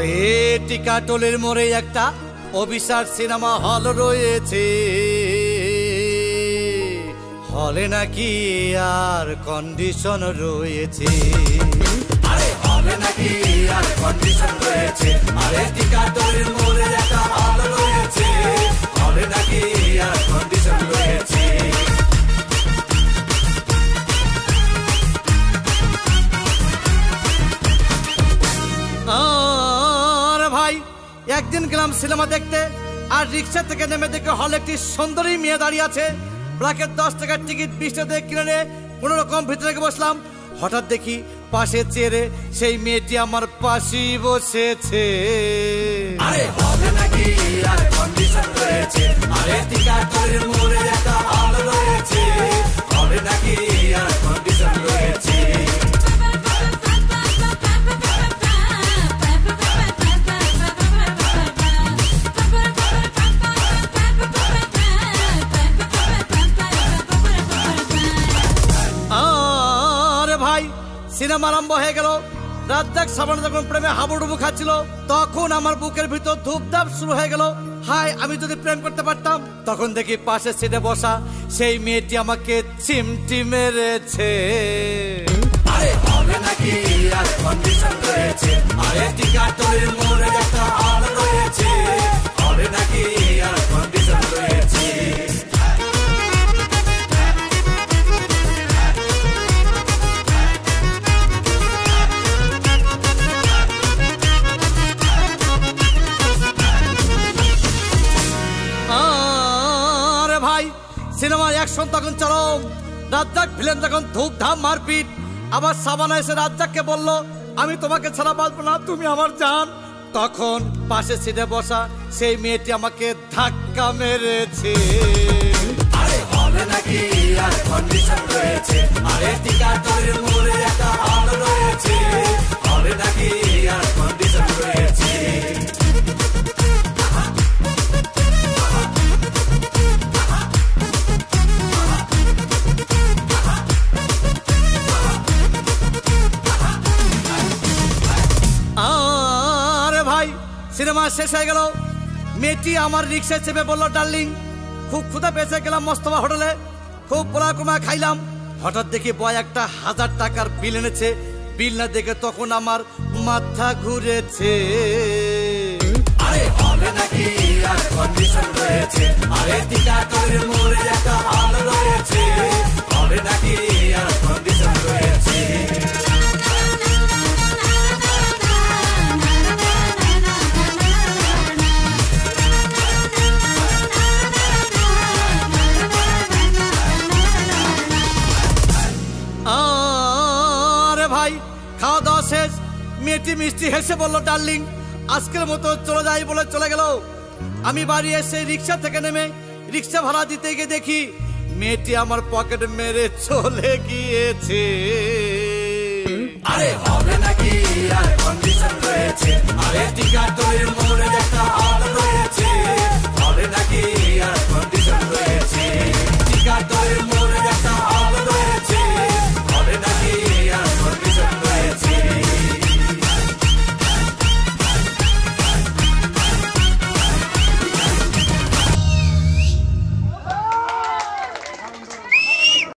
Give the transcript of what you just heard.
আরে টিকাটলের মোড়ে একটা অভিসার সিনেমা হল রয়েছে, হলে নাকি আর কন্ডিশন রয়েছে। আরে হলে নাকি আর কন্ডিশন রয়েছে, আরে টিকাটলের মোড়ে একটা হল রয়েছে, হলে নাকি আর কন্ডিশন রয়েছে। একদিন গেলাম সিনেমা দেখতে, আর রিক্সা থেকে নেমে দেখে হলে একটি সুন্দরী মেয়ে দাঁড়িয়ে আছে। ব্র্যাকেট 10 টাকার টিকিট 20 টাকা দিয়ে কিনে নিয়ে কোনো রকম ভিতরে বসলাম। হঠাৎ দেখি পাশে চেয়ারে সেই মেয়েটি আমার পাশেই বসেছে। আরে হলে নাকি আর কন্ডিশন রয়েছে, আরে টিকাটলের মোড়ে একটা হল রয়েছে, হলে নাকি আর কন্ডিশন রয়েছে। সিনেমা আরম্ভ হয়ে গেল। রাজ্জাক সাবান যখন প্রেমে হাবুডুবু খাচ্ছিল, তখন আমার বুকের ভিতর ধূপধাপ শুরু হয়ে গেল। হাই, আমি যদি প্রেম করতে পারতাম। তখন দেখি পাশে সিটে বসা সেই মেয়েটি আমাকে চিমটি মেরেছে। আরে হবে নাকি আর কন্ডিশন রয়েছে, আরে টিকাটলের মোড়ে একটা হল রয়েছে, হবে নাকি আর কন্ডিশন রয়েছে। সিনেমার অ্যাকশন তখন চরম। রাজ্জাক ভিলেন তখন ধূপধাম মারপিট। আবার সাবানা এসে রাজ্জাককে বলল, আমি তোমাকে ছাড়া বাঁচবো না, তুমি আমার জান। তখন পাশে সিটে বসা সেই মেয়েটি আমাকে ধাক্কা মেরেছে। আরে হবে নাকি আর কন্ডিশন রয়েছে, আরে টিকাটলের মোড়ে একটা হল রয়েছে, হবে নাকি আর কন্ডিশন রয়েছে। সিনেমা শেষ হয়ে গেল। মেয়েটি আমার রিক্সায় চেপে বললো, ডার্লিং খুব ক্ষুধা পেয়েছে, গেলাম মস্তফা হোটেলে, খুব পোলা কুমা খাইলাম। হঠাৎ দেখি বয় একটা 1000 টাকার বিল এনেছে। বিল না দেখে তখন আমার মাথা ঘুরেছে। আরে হবে নাকি আর কন্ডিশন রয়েছে, আরে টিকাটলের মোড়ে একটা হল রয়েছে, হবে নাকি আর কন্ডিশন রয়েছে। খাওয়া দাওয়া শেষ। মেয়েটি মিষ্টি হেসে বললো, ডার্লিং আজকের মতো চলে যাই বলে চলে গেল। আমি বাড়ি এসে রিক্সা থেকে নেমে রিক্সা ভাড়া দিতে গিয়ে দেখি মেয়েটি আমার পকেট মেরে চলে গিয়েছে। আরে হবে নাকি আর কন্ডিশন রয়েছে, আরে টিকাটলের মোড়ে একটা হল রয়েছে, হবে নাকি